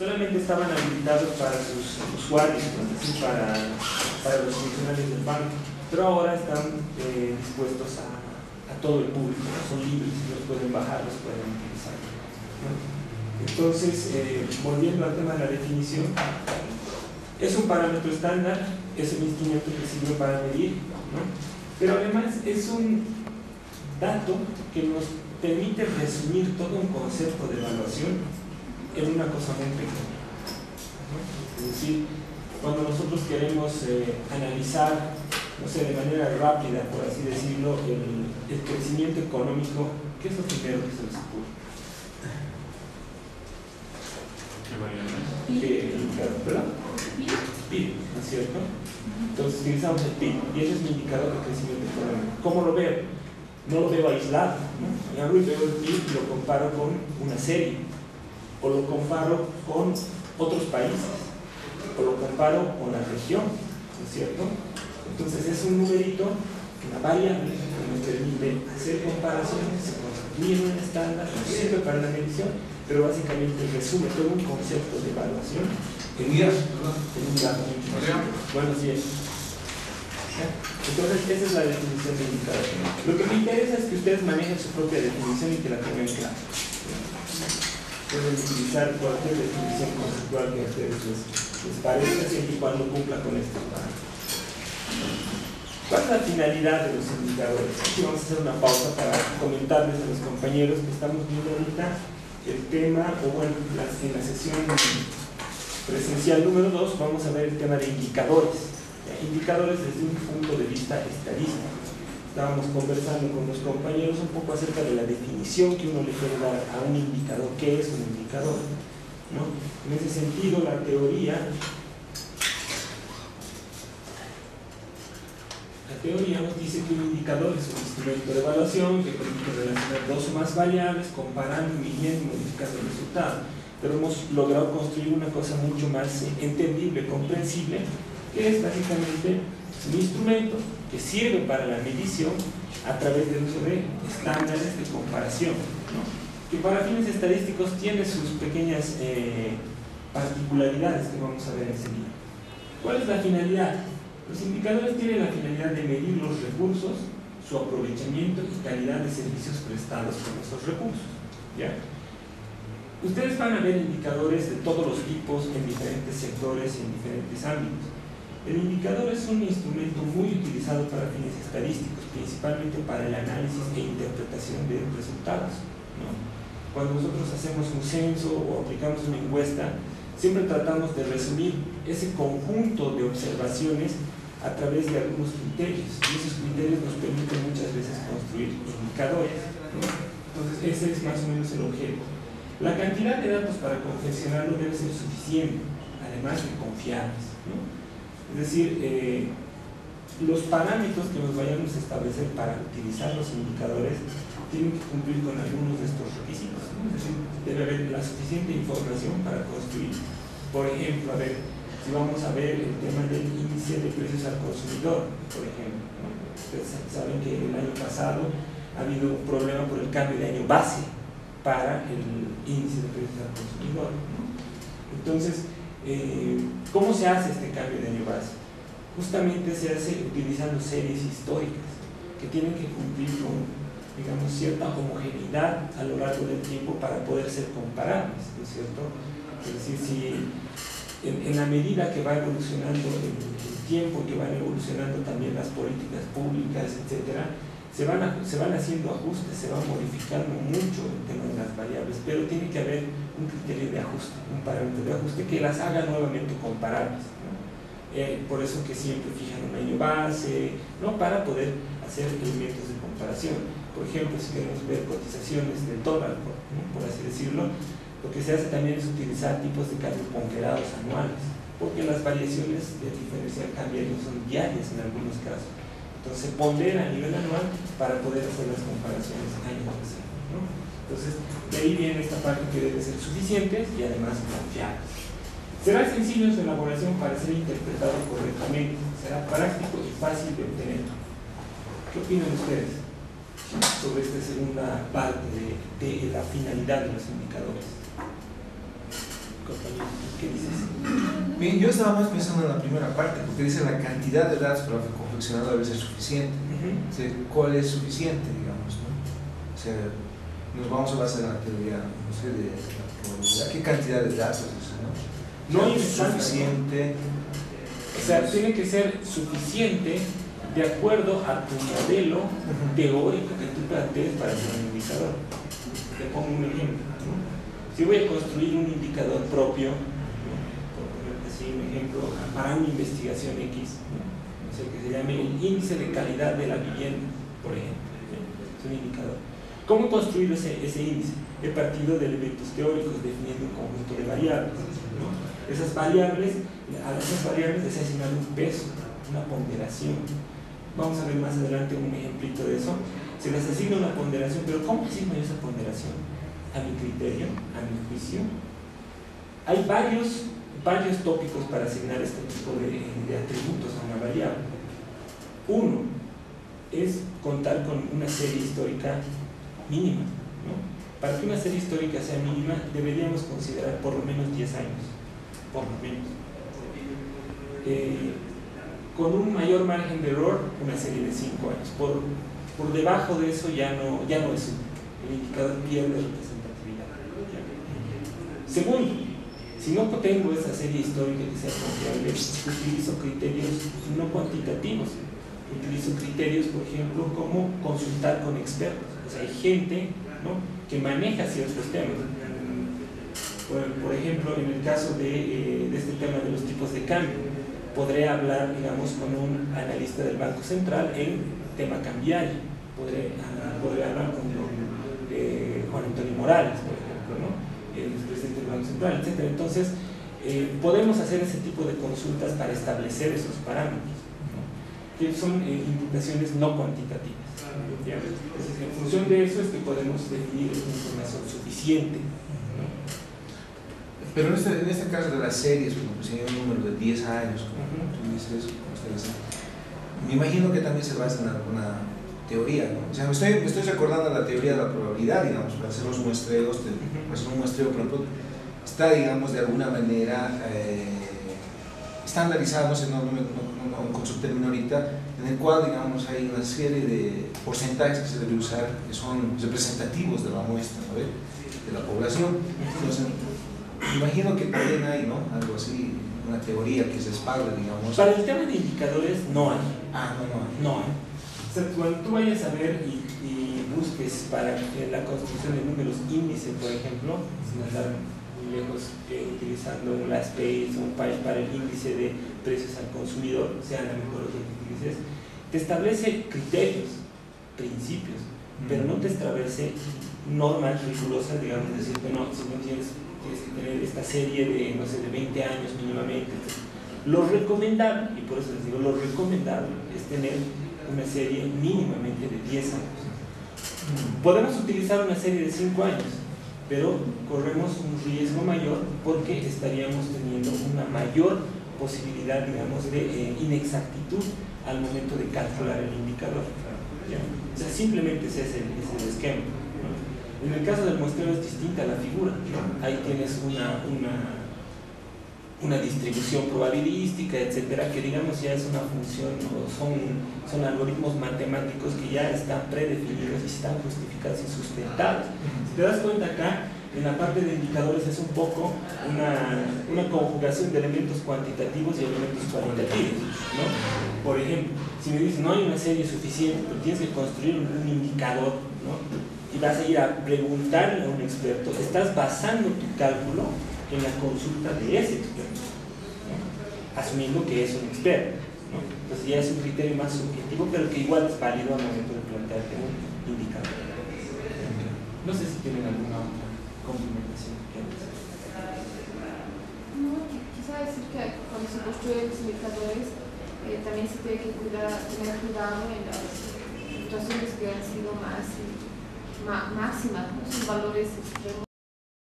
solamente estaban habilitados para sus usuarios, es decir, para los funcionarios del banco, pero ahora están dispuestos a todo el público, ¿no? Son libres, los pueden bajar, los pueden utilizar, ¿no? Entonces, volviendo al tema de la definición, es un parámetro estándar, es un instrumento que sirve para medir, ¿no? Pero además es un dato que nos permite resumir todo un concepto de evaluación en una cosa muy pequeña, ¿no? Es decir, cuando nosotros queremos analizar, no sé, de manera rápida, por así decirlo, el crecimiento económico, ¿qué es lo primero que se les ocurre? ¿Verdad? PIB, ¿no es cierto? Entonces utilizamos el PIB y ese es mi indicador de crecimiento económico. ¿Cómo lo veo? No lo veo aislado, ¿no? Yo veo el PIB y lo comparo con una serie, o lo comparo con otros países, o lo comparo con la región, ¿no es cierto? Entonces es un numerito, una variable que nos permite hacer comparaciones, se construye un estándar, nos sirve para la medición, pero básicamente resume todo un concepto de evaluación en un dato muy chiquito. Buenos días. Entonces esa es la definición de indicador. Lo que me interesa es que ustedes manejen su propia definición y que la tengan clara. Pueden utilizar cualquier definición conceptual que a ustedes les parezca, siempre y cuando cumpla con estos parámetros. ¿Cuál es la finalidad de los indicadores? Aquí vamos a hacer una pausa para comentarles a los compañeros que estamos viendo ahorita el tema, o bueno, en la sesión presencial número 2 vamos a ver el tema de indicadores. Indicadores desde un punto de vista estadístico. Estábamos conversando con los compañeros un poco acerca de la definición que uno le puede dar a un indicador. ¿Qué es un indicador? ¿No? En ese sentido, la teoría nos dice que un indicador es un instrumento de evaluación que permite relacionar dos o más variables, comparando, midiendo y modificando el resultado. Pero hemos logrado construir una cosa mucho más entendible, comprensible, que es básicamente un instrumento que sirve para la medición a través del uso de estándares de comparación, ¿no? Que para fines estadísticos tiene sus pequeñas particularidades que vamos a ver enseguida. ¿Cuál es la finalidad? Los indicadores tienen la finalidad de medir los recursos, su aprovechamiento y calidad de servicios prestados con esos recursos, ¿ya? Ustedes van a ver indicadores de todos los tipos en diferentes sectores y en diferentes ámbitos. El indicador es un instrumento muy utilizado para fines estadísticos, principalmente para el análisis e interpretación de resultados, ¿no? Cuando nosotros hacemos un censo o aplicamos una encuesta, siempre tratamos de resumir ese conjunto de observaciones a través de algunos criterios, y esos criterios nos permiten muchas veces construir indicadores, ¿no? Entonces ese es más o menos el objeto. La cantidad de datos para confeccionarlo debe ser suficiente, además de confiables, ¿no? Es decir, los parámetros que nos vayamos a establecer para utilizar los indicadores tienen que cumplir con algunos de estos requisitos, ¿no? Es decir, debe haber la suficiente información para construir. Por ejemplo, a ver, si vamos a ver el tema del índice de precios al consumidor, por ejemplo, ¿no? Ustedes saben que el año pasado ha habido un problema por el cambio de año base para el índice de precios al consumidor, ¿no? Entonces, ¿cómo se hace este cambio de año base? Justamente se hace utilizando series históricas que tienen que cumplir con, digamos, cierta homogeneidad a lo largo del tiempo para poder ser comparables, ¿no es cierto? Es decir, si en la medida que va evolucionando el tiempo, que van evolucionando también las políticas públicas, etcétera, se van haciendo ajustes, se va modificando mucho el tema de las variables, pero tiene que haber un criterio de ajuste, un parámetro de ajuste que las haga nuevamente comparables, ¿no? Por eso que siempre fijan un año base, ¿no? Para poder hacer elementos de comparación. Por ejemplo, si queremos ver cotizaciones del dólar, ¿no? Por así decirlo, lo que se hace también es utilizar tipos de cambio ponderados anuales, porque las variaciones de diferencial cambiario son diarias en algunos casos. Entonces se pondera a nivel anual para poder hacer las comparaciones año tras año, ¿no? Entonces, de ahí viene esta parte que debe ser suficientes y además confiables. Será sencillo en su elaboración para ser interpretado correctamente, será práctico y fácil de obtener. ¿Qué opinan ustedes sobre esta segunda parte de la finalidad de los indicadores? compañero, ¿qué dices? Bien, yo estaba más pensando en la primera parte, porque dice la cantidad de datos para el confeccionador debe ser suficiente. O sea, ¿cuál es suficiente, digamos, ¿no? O sea, nos vamos a basar en la teoría, no sé, de la probabilidad. ¿Qué cantidad de datos es eso, no? No es suficiente. O sea, tiene que ser suficiente de acuerdo a tu modelo teórico que tú plantees para hacer un indicador. Te pongo un ejemplo, ¿no? Si voy a construir un indicador propio, ¿no? Por ponerte así un ejemplo, para una investigación X, ¿no? No sé, que se llame el índice de calidad de la vivienda, por ejemplo, ¿no? Es un indicador. ¿Cómo construir ese índice? He partido de elementos teóricos definiendo un conjunto de variables, ¿no? Esas variables, a esas variables les he asignado un peso, una ponderación. Vamos a ver más adelante un ejemplito de eso. Se les asigna una ponderación, pero ¿cómo asigno yo esa ponderación? A mi criterio, a mi juicio. Hay varios tópicos para asignar este tipo de atributos a una variable. Uno es contar con una serie histórica mínima, ¿no? Para que una serie histórica sea mínima, deberíamos considerar por lo menos 10 años, por lo menos. Con un mayor margen de error, una serie de 5 años. Por debajo de eso ya no es útil. El indicador pierde representatividad. Segundo, si no tengo esa serie histórica que sea confiable, utilizo criterios no cuantitativos. Utilizo criterios, por ejemplo, como consultar con expertos. O sea, hay gente, ¿no?, que maneja ciertos temas. Por ejemplo, en el caso de este tema de los tipos de cambio, podré hablar, digamos, con un analista del Banco Central en tema cambiario. Podré hablar con Juan Antonio Morales, por ejemplo, ¿no?, el presidente del Banco Central, etc. Entonces, podemos hacer ese tipo de consultas para establecer esos parámetros, ¿no?, que son imputaciones no cuantitativas. Entonces, en función de eso es que podemos definir una información suficiente, ¿no? Pero en este caso de las series, pues si hay un número de 10 años, como tú dices, me imagino que también se basa en alguna teoría, ¿no? O sea, me estoy recordando la teoría de la probabilidad, digamos, para hacer los muestreos, para hacer un muestreo, por ejemplo, está, digamos, de alguna manera estandarizado, no sé, con su término ahorita, en el cual, digamos, hay una serie de porcentajes que se debe usar que son representativos de la muestra, ¿no?, de la población. Entonces, me imagino que también hay, ¿no?, algo así, una teoría que se respalda, digamos. Para el tema de indicadores no hay. No hay. O sea, cuando tú vayas a ver y busques para la construcción de números índice, por ejemplo, sin andar muy lejos, utilizando un last page o un page para el índice de precios al consumidor, sea la metodología que utilices, te establece criterios, principios, pero no te establece normas rigurosas, digamos, decir que no, si no tienes que tener esta serie de, no sé, de 20 años mínimamente. Lo recomendable, y por eso les digo, lo recomendable es tener una serie mínimamente de 10 años. Podemos utilizar una serie de 5 años, pero corremos un riesgo mayor porque estaríamos teniendo una mayor posibilidad, digamos, de inexactitud al momento de calcular el indicador, ¿ya? O sea, simplemente ese es el esquema, ¿no? En el caso del muestreo es distinta la figura, ¿no? Ahí tienes una distribución probabilística, etcétera, que digamos ya es una función, ¿no? son algoritmos matemáticos que ya están predefinidos y están justificados y sustentados. Si te das cuenta acá, en la parte de indicadores es un poco una conjugación de elementos cuantitativos y elementos cualitativos, ¿no? Por ejemplo, si me dices no hay una serie suficiente, pero tienes que construir un indicador, ¿no?, y vas a ir a preguntarle a un experto, estás basando tu cálculo en la consulta de ese experto, ¿no?, asumiendo que es un experto, ¿no? Entonces ya es un criterio más subjetivo, pero que igual es válido al momento de plantearte un indicador. No sé si tienen alguna otra complementación que quieran hacer. No, quisiera decir que cuando se construyen los indicadores también se tiene que tener cuidado en las situaciones que han sido máximas, ¿no?, son valores extremos.